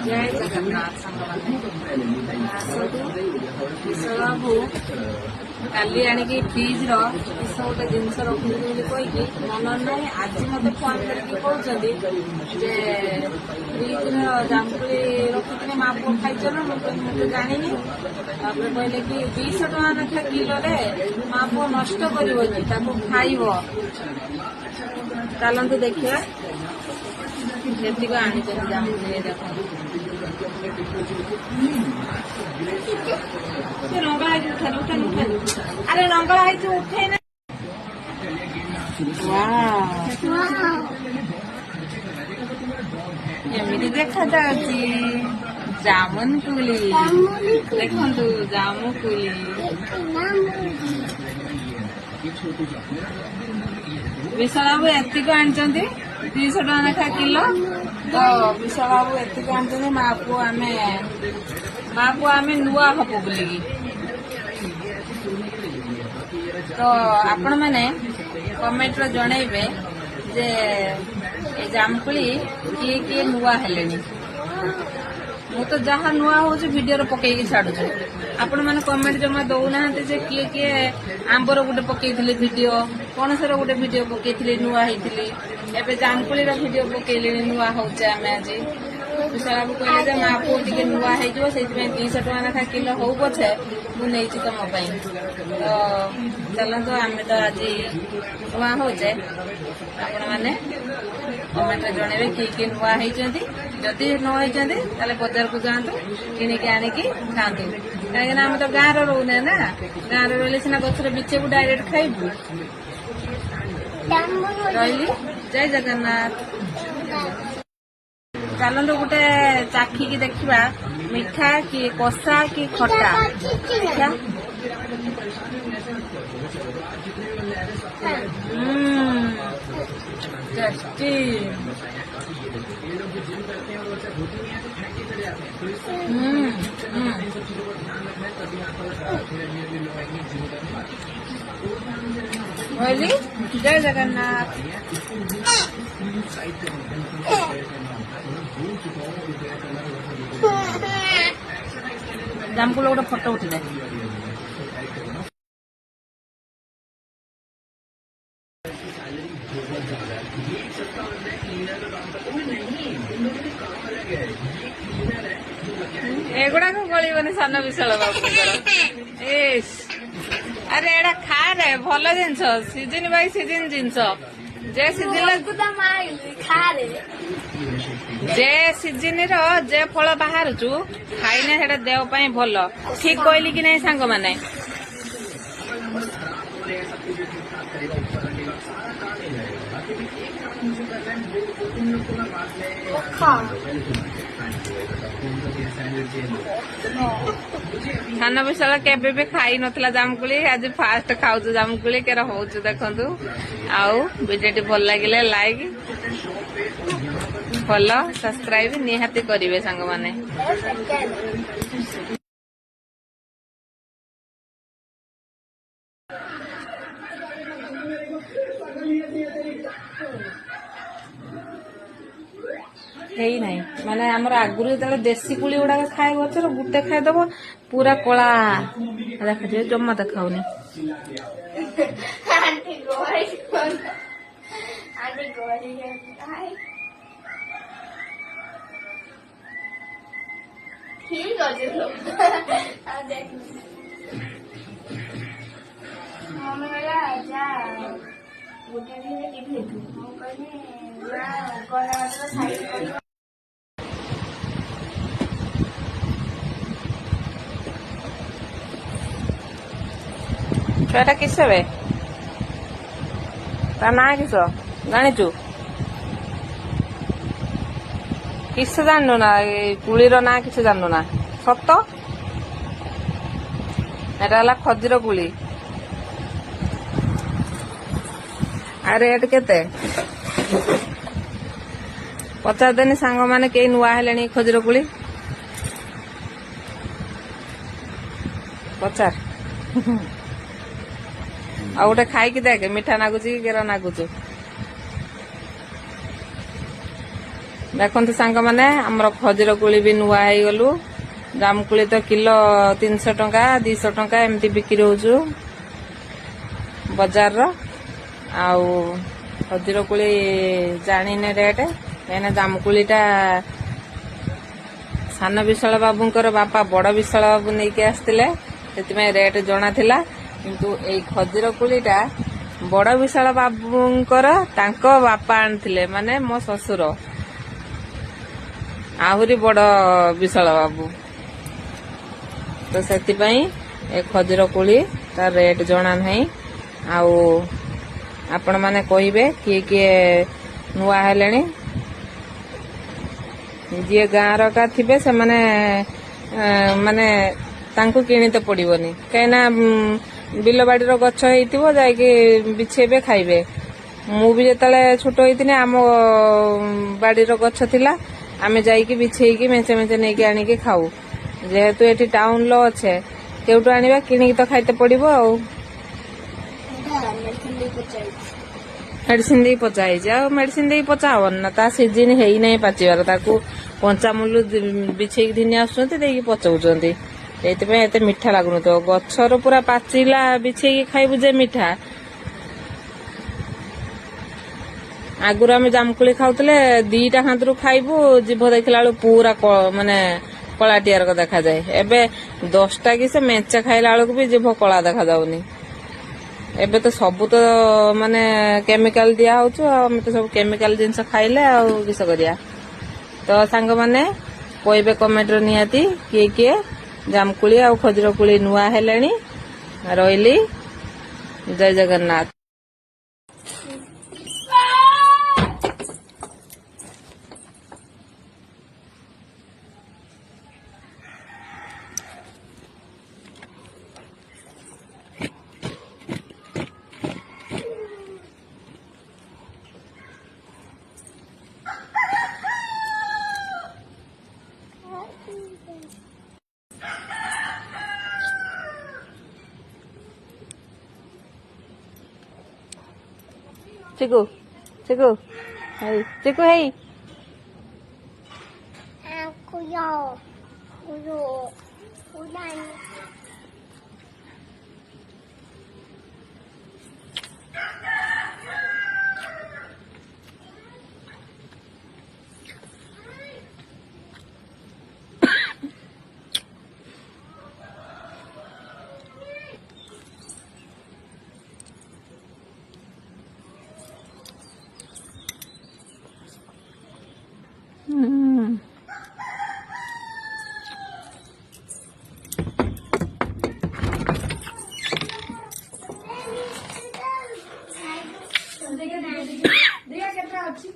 जय जगन्नाथ बाबू काली आणिकी फ्रिज किस गोटे जिनस रखुदी कहीकि मन ना आज मत फोन करके कहते फ्रिज जामुकोली रखी माँ पुओ खाई मुझे जानी कहले कि 200 टका लेखा किलो माँ पुओ नष्ट कर खाइब चलतु देखा ଯେତିକ ଆଣିଛନ୍ତି ଜାମୁକୋଳି ଦେଖନ୍ତୁ ରଙ୍ଗଳା ହେଇଛି ଉଠେନି ଆରେ ରଙ୍ଗଳା ହେଇଛି ଉଠେଇନା କେମିତି ଦେଖାଯାଉଛି ଜାମୁକୋଳି ଦେଖନ୍ତୁ ଜାମୁକୋଳି ବିଶାଳ ବାବୁ ଏତିକ ଆଣିଛନ୍ତି 200 ଟଙ୍କା ଲେଖା କିଲୋ ତ ବିଶାଳ ବାବୁ ଏତିକି ଆଣିଛନ୍ତି ମା ପୁଅ ଆମେ ନୂଆ ହବ ବୋଲିକି ତ ଆପଣ ମାନେ କମେଣ୍ଟରେ ଜଣେଇବେ ଯେ ଏ ଜାମୁକୋଳି କିଏ କିଏ ନୂଆ ହେଲେଣି ମୁଁ ତ ଯାହା ନୂଆ ହଉଛି ଭିଡିଓରେ ପକେଇକି ଛାଡୁଛି ଆପଣ ମାନେ କମେଣ୍ଟ ଜମା ଦଉନାହାନ୍ତି ଯେ କିଏ କିଏ ଆମ୍ବର ଗୋଟେ ପକେଇଥିଲେ ଭିଡିଓ ପଣସର ଗୋଟେ ଭିଡିଓ ପକେଇଥିଲେ ନୂଆ ହେଇଥିଲି ଏବେ ଜାମୁକୋଳିର ଭିଡିଓ ପକେଇଲେଣି ନୂଆ ହଉଛି ଆମେ ଆଜି ବିଶାଳ ବାବୁ କହିଲେ ଯେ ମା ପୁଅ ଟିକେ ନୂଆ ହେଇଯିବ ସେଇଥିପାଇଁ 200 ଟଙ୍କା ଲେଖା କିଲୋ ହଉ ପଛେ ମୁଁ ନେଇଛି ତମ ପାଇଁ ତ ଚାଲନ୍ତୁ ଆମେ ତ ଆଜି ନୂଆ ହଉଛେ ଆପଣ ମାନେ କମେଣ୍ଟରେ ଜଣେଇବେ କିଏ କିଏ ନୂଆ ହେଇଛନ୍ତି ଯଦି ନ ହେଇଛନ୍ତି ତାହେଲେ ବଜାରକୁ ଯାଆନ୍ତୁ କିଣିକି ଆଣିକି ଖାଆନ୍ତୁ କାହିଁକିନା ଆମେ ତ ଗାଁରେ ରହୁନେ ନା ଗାଁରେ ରହିଲେ ସିନା ଗଛର ବିଛକୁ ଡାଇରେକ୍ଟ ଖାଇବୁ ରହିଲି ଜୟ ଜଗନ୍ନାଥ ଚାଲନ୍ତୁ ଗୋଟେ ଚାଖିକି ଦେଖିବା ମିଠା କି କଷା କି ଖଟା टेस्टी जय जगन्नाथ जामकोली गोटे फोटो उठे एगुड़ाक गलबनी सान विशाल बाबू अरे एड़ा खा रे भल जिनस सीजन बाई सीजन जिनस जे सीजन जे सीजन जे फल बाहर खाइने सेटा देह पाई भल ठीक कहली कि नहीं सांग माने सान विशाल केबे भी खाई नथला जामकोली आज फास्ट खाऊछु जामकोली केरा होछु देखंतु आउ वीडियोटी भल लागिले लाइक फॉलो सब्सक्राइब निहाती करिवे संग माने हेई नहीं माने हमर आगुरु जतले देसी कुली गुडा खाए गछर गुटे खाए दबो पूरा कोला देखा जम्मा देखाउनी ठीक अछि आ देख मम्मी वाला जा गुटे दिन टीवी देखु हम कहने ना कोना मतलब साइड कर छुआटा किस हे ता ना किस जाचु किस जानू ना कुलीर ना किस जानू ना सत एटा खजीर कुली रेट केते पचारदेनी सांग माने कई नुआ हेलेनी खजीर कुली पचार आ गोटे खाई देख मीठा नागुची केरा नागुचु ଦେଖନ୍ତୁ ସାଙ୍ଗମାନେ ଆମର ଖଜିର କୋଳି ବି ନୂଆ ହେଇଗଲୁ। ଜାମୁକୋଳି ତ କିଲୋ 300 ଟଙ୍କା 200 ଟଙ୍କା ଏମିତି ବିକ୍ରି ହଉଛୁ ବଜାରର। ଆଉ ଖଜିର କୋଳି ଜାଣିନେ ରେଟ୍, କାହିଁକିନା ଜାମୁକୋଳିଟା ସାନ ବିଶାଳ ବାବୁଙ୍କର ବାପା ବଡ଼ ବିଶାଳ ବାବୁ ନେଇକି ଆସିଥିଲେ, ସେଥିପାଇଁ ରେଟ୍ ଜଣା ଥିଲା। କିନ୍ତୁ ଏଇ ଖଜିର କୋଳିଟା ବଡ଼ ବିଶାଳ ବାବୁଙ୍କର ତାଙ୍କ ବାପା ଆଣିଥିଲେ, ମାନେ ମୋ ଶ୍ୱଶୁର, ଆହୁରି ବଡ଼ ବିଶାଳ ବାବୁ। ତ ସେଥିପାଇଁ ଏ ଖଜିର କୋଳି ତାର ରେଟ୍ ଜଣା ନାହିଁ। ଆଉ ଆପଣମାନେ କହିବେ କିଏ କିଏ ନୂଆ ହେଲେଣି। ଯିଏ ଗାଁର କା ଥିବେ ସେମାନେ ମାନେ ତାଙ୍କୁ କିଣିତେ ପଡ଼ିବନି, କାହିଁକିନା ବିଲବାଡ଼ିର ଗଛ ହେଇଥିବ, ଯାଇକି ବିଛେଇବେ ଖାଇବେ। ମୁଁ ବି ଯେତେବେଳେ ଛୋଟ ହେଇଥିଲି ଆମ ବାଡ଼ିର ଗଛ ଥିଲା, ଆମେ ଯାଇକି ବିଛେଇକି ମେଞ୍ଚେ ମେଞ୍ଚେ ନେଇକି ଆଣିକି ଖାଉ। ଯେହେତୁ ଏଠି ଟାଉନର ଅଛେ, କେଉଁଠୁ ଆଣିବା, କିଣିକି ତ ଖାଇତେ ପଡ଼ିବ ଆଉ। ମେଡିସିନ ଦେଇ ପଚା ହେଇଛି, ଆଉ ମେଡିସିନ ଦେଇ ପଚା ହବନି ନା, ତା ସିଜିନ ହେଇନାହିଁ ପାଚିବାର। ତାକୁ କଞ୍ଚାମୂଲ ବିଛେଇକି ଘିନି ଆସୁଛନ୍ତି, ଦେଇକି ପଚଉଛନ୍ତି। ସେଇଥିପାଇଁ ଏତେ ମିଠା ଲାଗୁନଥିବ। ଗଛର ପୁରା ପାଚିଲା ବିଛେଇକି ଖାଇବୁ ଯେ ମିଠା। ଆଗରୁ ଆମେ ଜାମୁକୋଳି ଖାଉଥିଲେ, 2ଟା ହାତରୁ ଖାଇବୁ, ଜିଭ ଦେଖିଲା ବେଳକୁ ପୁରା ମାନେ କଳାଟିଆର ଦେଖାଯାଏ। ଏବେ 10ଟା କି ସେ ମେଞ୍ଚେ ଖାଇଲା ବେଳକୁ ବି ଜିଭ କଳା ଦେଖାଯାଉନି। ଏବେ ତ ସବୁ ତ ମାନେ କେମିକାଲ ଦିଆ ହଉଛି, ଆଉ ଆମେ ତ ସବୁ କେମିକାଲ ଜିନିଷ ଖାଇଲେ ଆଉ କିସ କରିବା। ତ ସାଙ୍ଗମାନେ କହିବେ କମେଣ୍ଟରେ ନିହାତି କିଏ କିଏ ଜାମୁକୋଳି ଆଉ ଖଜିର କୋଳି ନୂଆ ହେଲେଣି। ରହିଲି, ଜୟ Jagannath. Chiku, Chiku, hey, Chiku, hey. ଅଛି